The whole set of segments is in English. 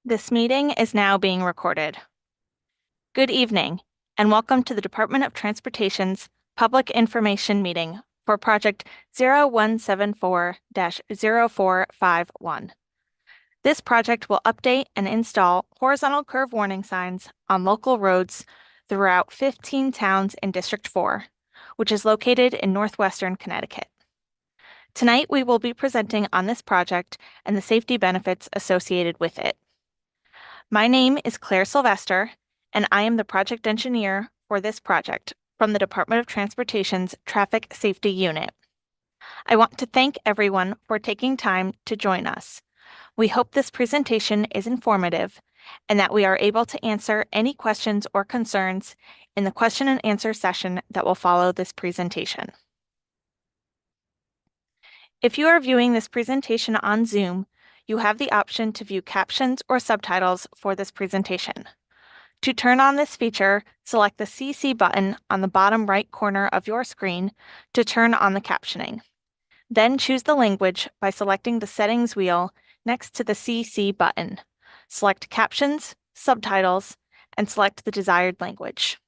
This meeting is now being recorded. Good evening, and welcome to the Department of Transportation's Public Information Meeting for Project 0174-0451. This project will update and install horizontal curve warning signs on local roads throughout 15 towns in District 4, which is located in northwestern Connecticut. Tonight, we will be presenting on this project and the safety benefits associated with it. My name is Claire Sylvester, and I am the project engineer for this project from the Department of Transportation's Traffic Safety Unit. I want to thank everyone for taking time to join us. We hope this presentation is informative and that we are able to answer any questions or concerns in the question and answer session that will follow this presentation. If you are viewing this presentation on Zoom, you have the option to view captions or subtitles for this presentation. To turn on this feature, select the CC button on the bottom right corner of your screen to turn on the captioning. Then choose the language by selecting the settings wheel next to the CC button. Select Captions, Subtitles, and select the desired language.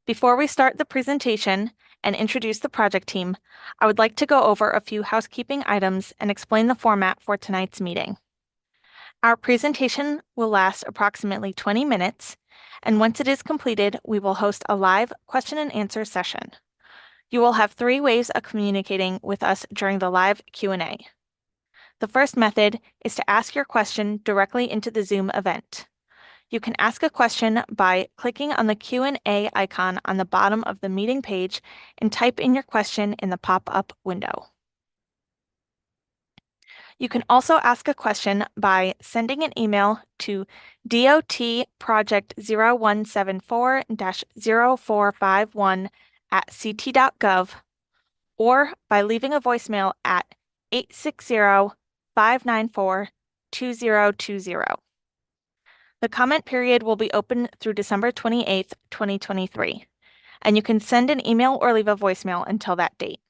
Before we start the presentation and introduce the project team, I would like to go over a few housekeeping items and explain the format for tonight's meeting. Our presentation will last approximately 20 minutes, and once it is completed, we will host a live question and answer session. You will have 3 ways of communicating with us during the live Q&A. The first method is to ask your question directly into the Zoom event. You can ask a question by clicking on the Q&A icon on the bottom of the meeting page and type in your question in the pop-up window. You can also ask a question by sending an email to dotproject017-0451@ct.gov or by leaving a voicemail at 860-594-2020. The comment period will be open through December 28th, 2023, and you can send an email or leave a voicemail until that date.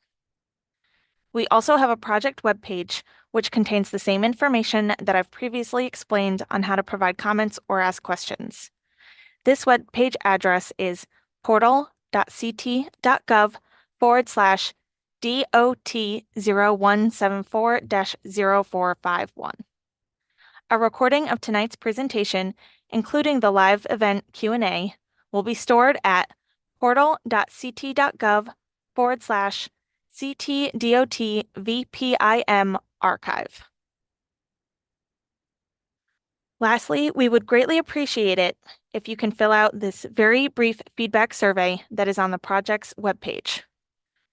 We also have a project webpage which contains the same information that I've previously explained on how to provide comments or ask questions. This webpage address is portal.ct.gov/DOT0174-0451. A recording of tonight's presentation, including the live event Q&A, will be stored at portal.ct.gov/CTDOT-VPIM archive. Lastly, we would greatly appreciate it if you can fill out this very brief feedback survey that is on the project's webpage.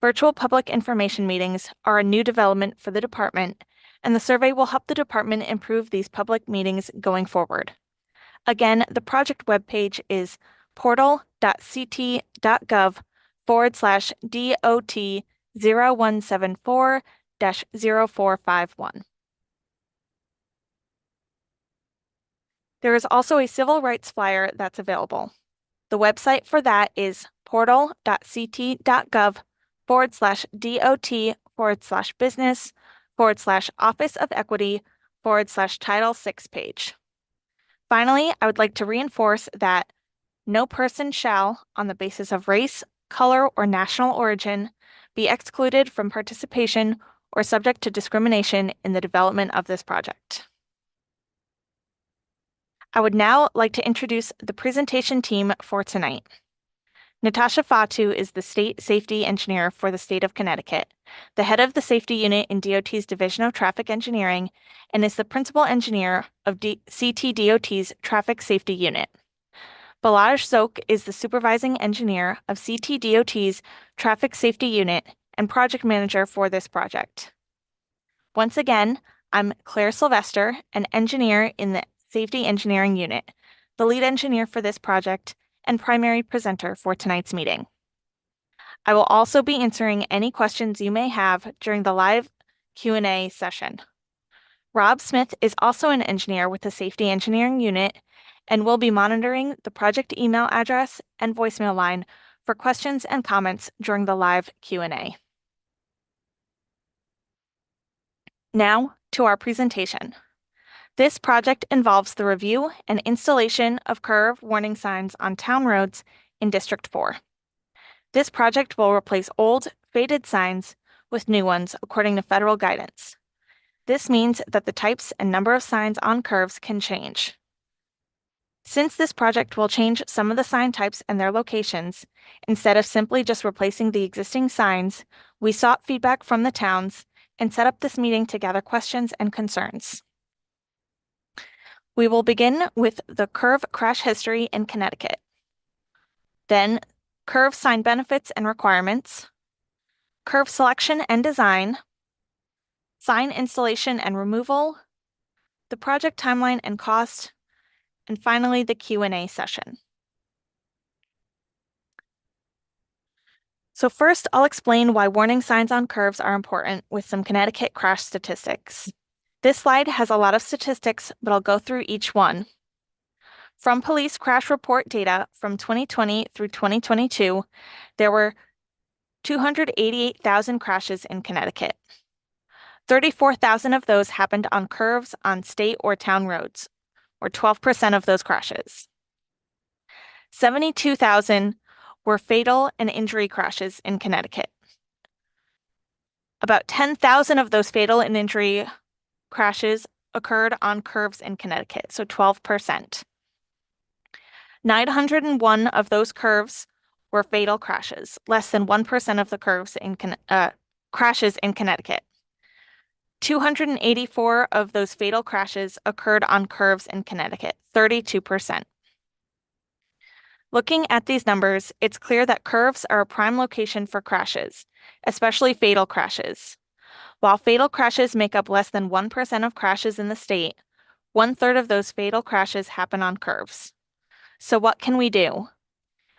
Virtual public information meetings are a new development for the department, and the survey will help the department improve these public meetings going forward. Again, the project webpage is portal.ct.gov/DOT0174-0451. There is also a civil rights flyer that's available. The website for that is portal.ct.gov/DOT/business/Office of Equity/Title VI page. Finally, I would like to reinforce that no person shall, on the basis of race, color, or national origin, be excluded from participation or subject to discrimination in the development of this project. I would now like to introduce the presentation team for tonight. Natasha Fatu is the State Safety Engineer for the state of Connecticut, the head of the Safety Unit in DOT's Division of Traffic Engineering, and is the Principal Engineer of CTDOT's Traffic Safety Unit. Balazs Zoke is the Supervising Engineer of CTDOT's Traffic Safety Unit and Project Manager for this project. Once again, I'm Claire Sylvester, an engineer in the Safety Engineering Unit, the lead engineer for this project, and primary presenter for tonight's meeting. I will also be answering any questions you may have during the live Q&A session. Rob Smith is also an engineer with the Safety Engineering Unit and will be monitoring the project email address and voicemail line for questions and comments during the live Q&A. Now to our presentation. This project involves the review and installation of curve warning signs on town roads in District 4. This project will replace old, faded signs with new ones according to federal guidance. This means that the types and number of signs on curves can change. Since this project will change some of the sign types and their locations, instead of simply just replacing the existing signs, we sought feedback from the towns and set up this meeting to gather questions and concerns. We will begin with the curve crash history in Connecticut. Then, curve sign benefits and requirements, curve selection and design, sign installation and removal, the project timeline and cost, and finally the Q&A session. So first, I'll explain why warning signs on curves are important with some Connecticut crash statistics. This slide has a lot of statistics, but I'll go through each one. From police crash report data from 2020 through 2022, there were 288,000 crashes in Connecticut. 34,000 of those happened on curves on state or town roads, or 12% of those crashes. 72,000 were fatal and injury crashes in Connecticut. About 10,000 of those fatal and injury crashes occurred on curves in Connecticut, so 12%. 901 of those curves were fatal crashes, less than 1% of the curves in crashes in Connecticut. 284 of those fatal crashes occurred on curves in Connecticut, 32%. Looking at these numbers, it's clear that curves are a prime location for crashes, especially fatal crashes. While fatal crashes make up less than 1% of crashes in the state, 1/3 of those fatal crashes happen on curves. So what can we do?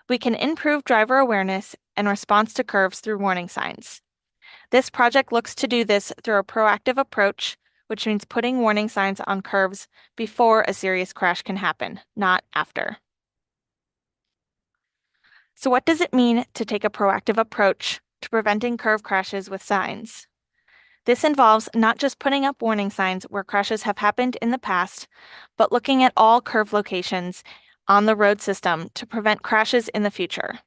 We can improve driver awareness and response to curves through warning signs. This project looks to do this through a proactive approach, which means putting warning signs on curves before a serious crash can happen, not after. So what does it mean to take a proactive approach to preventing curve crashes with signs? This involves not just putting up warning signs where crashes have happened in the past, but looking at all curve locations on the road system to prevent crashes in the future.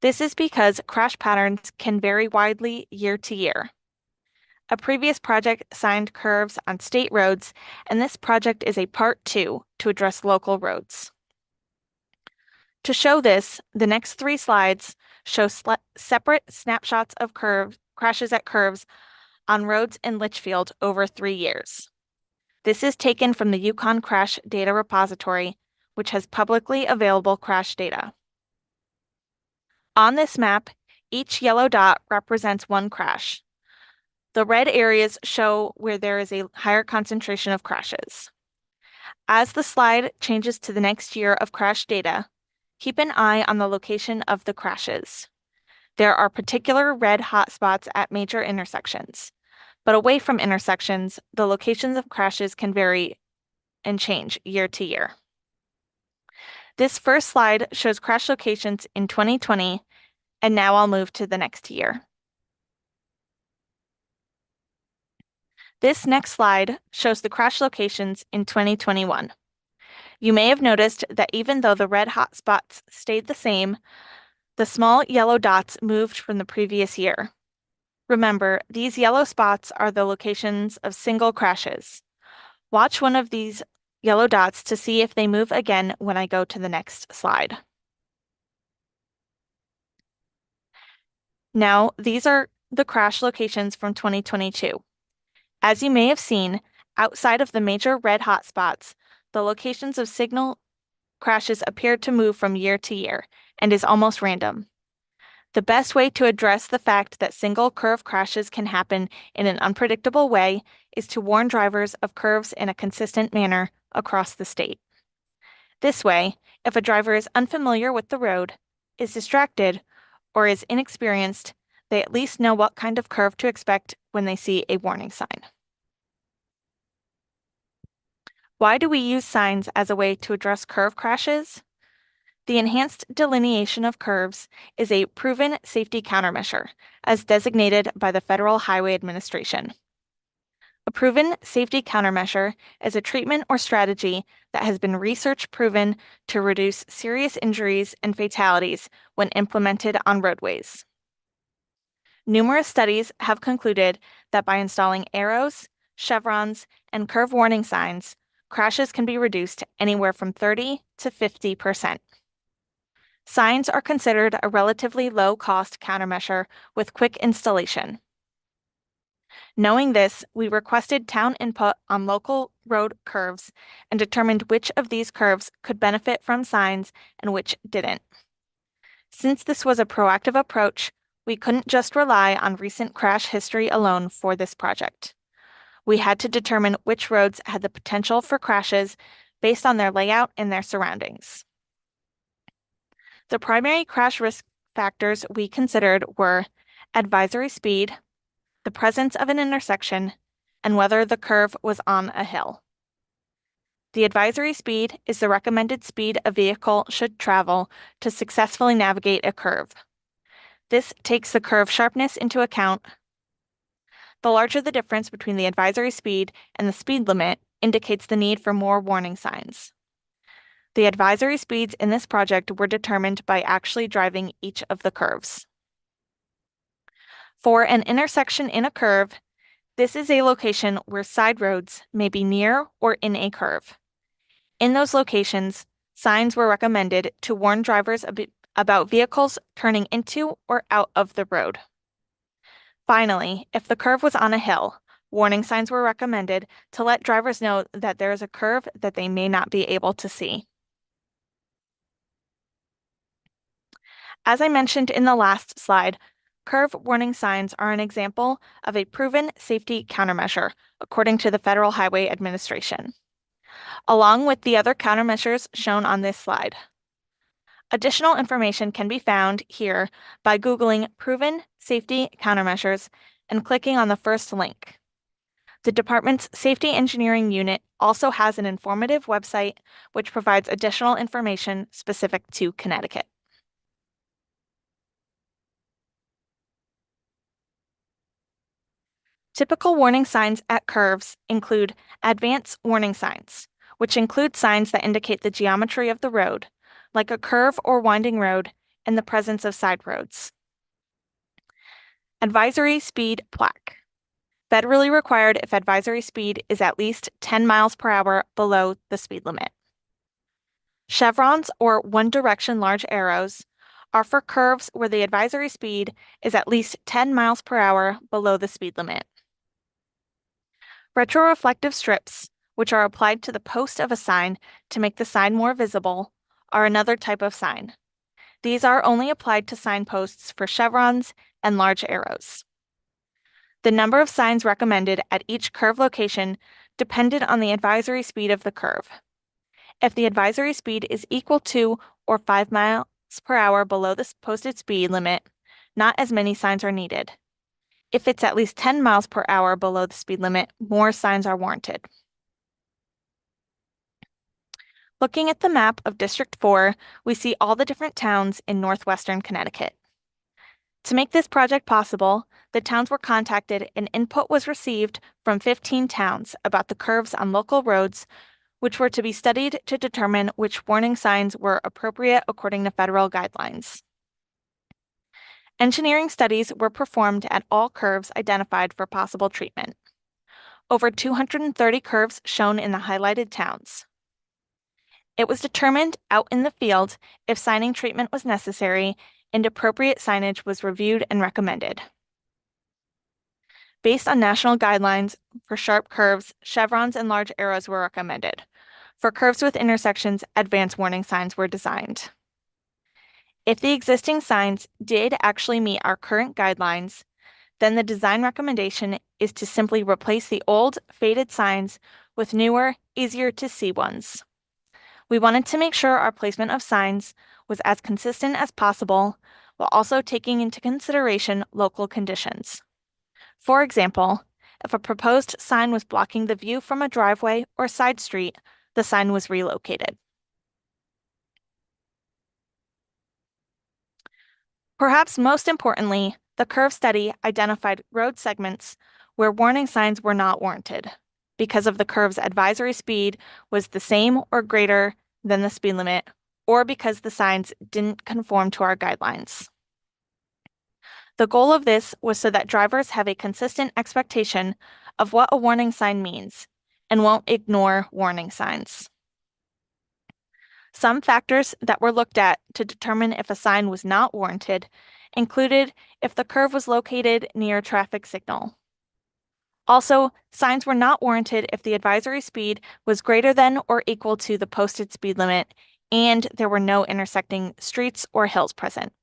This is because crash patterns can vary widely year to year. A previous project signed curves on state roads, and this project is a part 2 to address local roads. To show this, the next 3 slides show separate snapshots of crashes at curves on roads in Litchfield over 3 years. This is taken from the Yukon Crash Data Repository, which has publicly available crash data. On this map, each yellow dot represents one crash. The red areas show where there is a higher concentration of crashes. As the slide changes to the next year of crash data, keep an eye on the location of the crashes. There are particular red hotspots at major intersections, but away from intersections, the locations of crashes can vary and change year to year. This first slide shows crash locations in 2020, and now I'll move to the next year. This next slide shows the crash locations in 2021. You may have noticed that even though the red hotspots stayed the same, the small yellow dots moved from the previous year. Remember, these yellow spots are the locations of single crashes. Watch one of these yellow dots to see if they move again when I go to the next slide. Now, these are the crash locations from 2022. As you may have seen, outside of the major red hotspots, the locations of signal crashes appear to move from year to year and is almost random. The best way to address the fact that single curve crashes can happen in an unpredictable way is to warn drivers of curves in a consistent manner across the state. This way, if a driver is unfamiliar with the road, is distracted, or is inexperienced, they at least know what kind of curve to expect when they see a warning sign. Why do we use signs as a way to address curve crashes? The enhanced delineation of curves is a proven safety countermeasure, as designated by the Federal Highway Administration. A proven safety countermeasure is a treatment or strategy that has been research proven to reduce serious injuries and fatalities when implemented on roadways. Numerous studies have concluded that by installing arrows, chevrons, and curve warning signs, crashes can be reduced anywhere from 30 to 50%. Signs are considered a relatively low-cost countermeasure with quick installation. Knowing this, we requested town input on local road curves and determined which of these curves could benefit from signs and which didn't. Since this was a proactive approach, we couldn't just rely on recent crash history alone for this project. We had to determine which roads had the potential for crashes based on their layout and their surroundings. The primary crash risk factors we considered were advisory speed, the presence of an intersection, and whether the curve was on a hill. The advisory speed is the recommended speed a vehicle should travel to successfully navigate a curve. This takes the curve sharpness into account. The larger the difference between the advisory speed and the speed limit indicates the need for more warning signs. The advisory speeds in this project were determined by actually driving each of the curves. For an intersection in a curve, this is a location where side roads may be near or in a curve. In those locations, signs were recommended to warn drivers about vehicles turning into or out of the road. Finally, if the curve was on a hill, warning signs were recommended to let drivers know that there is a curve that they may not be able to see. As I mentioned in the last slide, curve warning signs are an example of a proven safety countermeasure, according to the Federal Highway Administration, along with the other countermeasures shown on this slide. Additional information can be found here by Googling proven safety countermeasures and clicking on the first link. The department's Safety Engineering Unit also has an informative website which provides additional information specific to Connecticut. Typical warning signs at curves include advance warning signs, which include signs that indicate the geometry of the road, like a curve or winding road and the presence of side roads. Advisory speed plaque. Federally required if advisory speed is at least 10 miles per hour below the speed limit. Chevrons or one-direction large arrows are for curves where the advisory speed is at least 10 miles per hour below the speed limit. Retroreflective strips, which are applied to the post of a sign to make the sign more visible, are another type of sign. These are only applied to signposts for chevrons and large arrows. The number of signs recommended at each curve location depended on the advisory speed of the curve. If the advisory speed is equal to or 5 miles per hour below the posted speed limit, not as many signs are needed. If it's at least 10 miles per hour below the speed limit, more signs are warranted. Looking at the map of District 4, we see all the different towns in northwestern Connecticut. To make this project possible, the towns were contacted and input was received from 15 towns about the curves on local roads, which were to be studied to determine which warning signs were appropriate according to federal guidelines. Engineering studies were performed at all curves identified for possible treatment. Over 230 curves shown in the highlighted towns. It was determined out in the field if signing treatment was necessary, and appropriate signage was reviewed and recommended. Based on national guidelines for sharp curves, chevrons and large arrows were recommended. For curves with intersections, advance warning signs were designed. If the existing signs did actually meet our current guidelines, then the design recommendation is to simply replace the old, faded signs with newer, easier to see ones. We wanted to make sure our placement of signs was as consistent as possible, while also taking into consideration local conditions. For example, if a proposed sign was blocking the view from a driveway or side street, the sign was relocated. Perhaps most importantly, the curve study identified road segments where warning signs were not warranted because of the curve's advisory speed was the same or greater than the speed limit, or because the signs didn't conform to our guidelines. The goal of this was so that drivers have a consistent expectation of what a warning sign means and won't ignore warning signs. Some factors that were looked at to determine if a sign was not warranted included if the curve was located near a traffic signal. Also, signs were not warranted if the advisory speed was greater than or equal to the posted speed limit and there were no intersecting streets or hills present.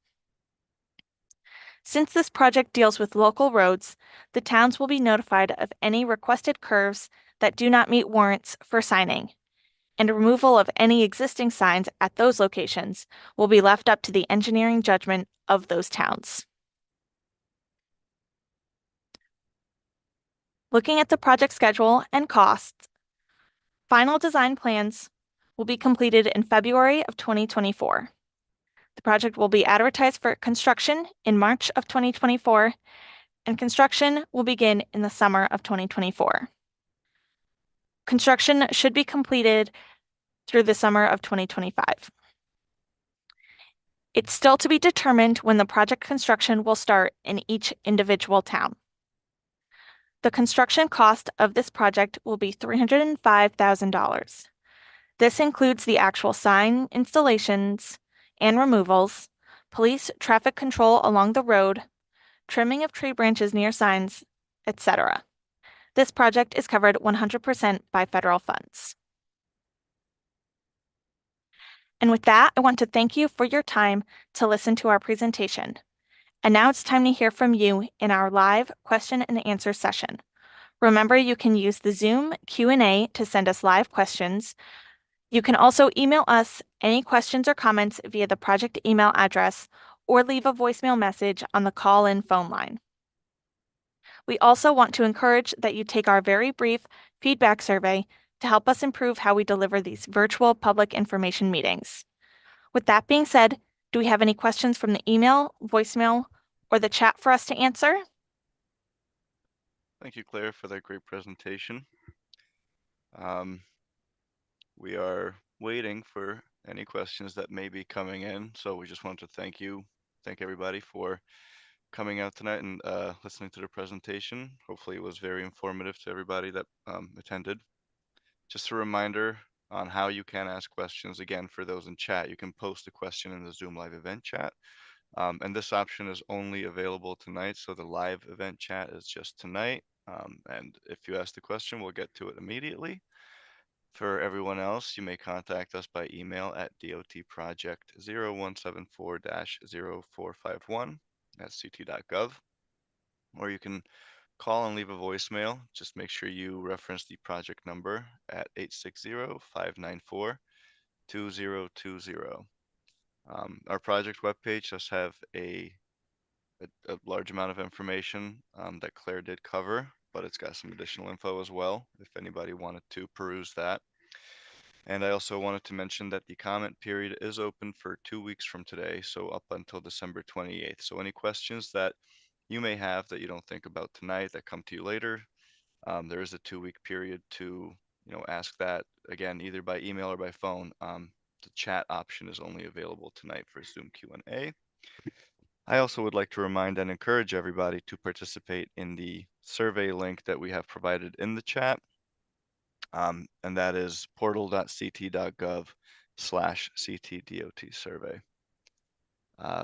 Since this project deals with local roads, the towns will be notified of any requested curves that do not meet warrants for signing, and removal of any existing signs at those locations will be left up to the engineering judgment of those towns. Looking at the project schedule and costs, final design plans will be completed in February of 2024. The project will be advertised for construction in March of 2024, and construction will begin in the summer of 2024. Construction should be completed through the summer of 2025. It's still to be determined when the project construction will start in each individual town. The construction cost of this project will be $305,000. This includes the actual sign installations and removals, police traffic control along the road, trimming of tree branches near signs, etc. This project is covered 100% by federal funds. And with that, I want to thank you for your time to listen to our presentation. And now it's time to hear from you in our live question and answer session. Remember, you can use the Zoom Q&A to send us live questions. You can also email us any questions or comments via the project email address or leave a voicemail message on the call-in phone line. We also want to encourage that you take our very brief feedback survey to help us improve how we deliver these virtual public information meetings. With that being said, do we have any questions from the email, voicemail, or the chat for us to answer? Thank you, Claire, for that great presentation. We are waiting for any questions that may be coming in, so we just want to thank everybody for coming out tonight and listening to the presentation. Hopefully it was very informative to everybody that attended. Just a reminder on how you can ask questions. Again, for those in chat, you can post a question in the Zoom live event chat. And this option is only available tonight, so the live event chat is just tonight. And if you ask the question, we'll get to it immediately. For everyone else, you may contact us by email at dotproject0174-0451@ct.gov, or you can call and leave a voicemail. Just make sure you reference the project number at 860-594-2020. Our project webpage does have a large amount of information that Claire did cover, but it's got some additional info as well if anybody wanted to peruse that. And I also wanted to mention that the comment period is open for 2 weeks from today, so up until December 28th. So any questions that you may have that you don't think about tonight that come to you later, there is a 2-week period to ask that, again, either by email or by phone. The chat option is only available tonight for Zoom Q&A. I also would like to remind and encourage everybody to participate in the survey link that we have provided in the chat. And that is portal.ct.gov/CTDOT survey.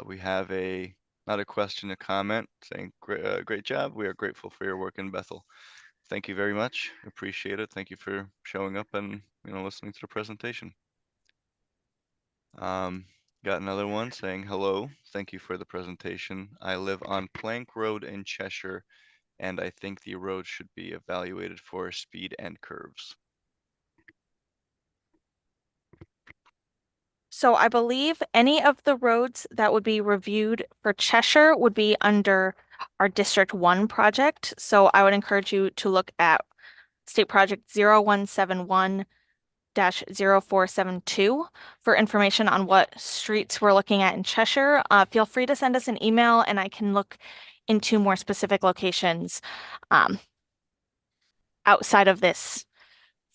We have not a question, a comment saying, great job. We are grateful for your work in Bethel. Thank you very much. Appreciate it. Thank you for showing up and listening to the presentation. Got another one saying, hello, thank you for the presentation. I live on Plank Road in Cheshire, and I think the road should be evaluated for speed and curves. So I believe any of the roads that would be reviewed for Cheshire would be under our District 1 project. So I would encourage you to look at State Project 0171-0472 for information on what streets we're looking at in Cheshire. Feel free to send us an email and I can look into more specific locations outside of this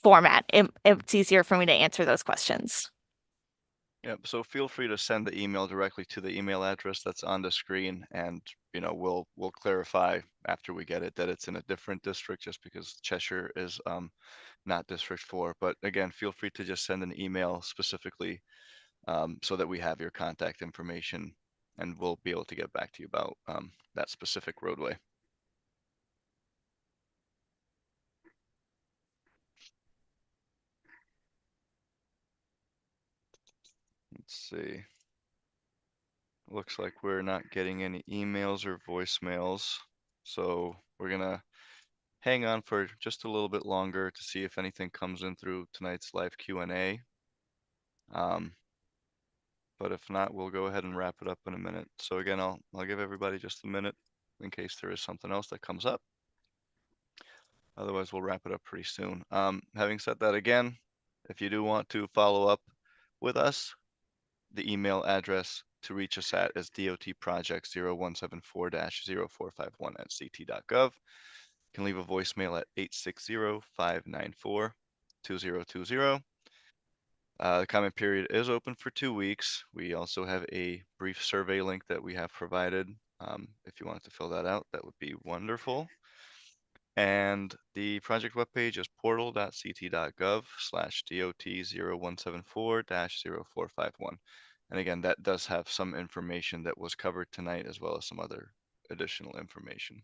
format. It's easier for me to answer those questions. Yep, so feel free to send the email directly to the email address that's on the screen, and we'll clarify after we get it that it's in a different district, just because Cheshire is not District 4. But again, feel free to just send an email specifically so that we have your contact information, and we'll be able to get back to you about that specific roadway. Let's see. Looks like we're not getting any emails or voicemails, so we're gonna hang on for just a little bit longer to see if anything comes in through tonight's live Q&A. But if not, we'll go ahead and wrap it up in a minute. So again, I'll give everybody just a minute in case there is something else that comes up. Otherwise, we'll wrap it up pretty soon. Having said that, again, if you do want to follow up with us, the email address to reach us at is dotproject0174-0451@ct.gov. You can leave a voicemail at 860-594-2020. The comment period is open for 2 weeks. We also have a brief survey link that we have provided. If you wanted to fill that out, that would be wonderful. And the project webpage is portal.ct.gov/dot0174-0451. And again, that does have some information that was covered tonight, as well as some other additional information.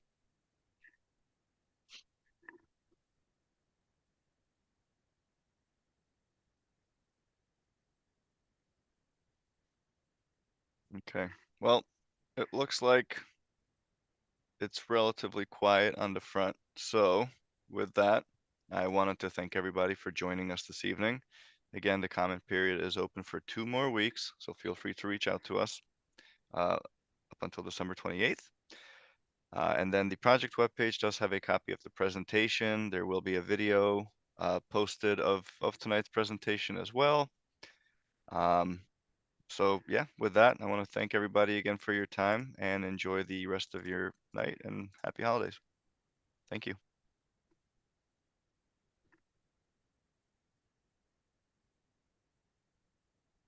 Okay, well, it looks like it's relatively quiet on the front. So with that, I wanted to thank everybody for joining us this evening. Again, the comment period is open for 2 more weeks, so feel free to reach out to us up until December 28th. And then the project webpage does have a copy of the presentation. There will be a video posted of tonight's presentation as well. So yeah, with that, I want to thank everybody again for your time, and enjoy the rest of your night, and happy holidays. Thank you.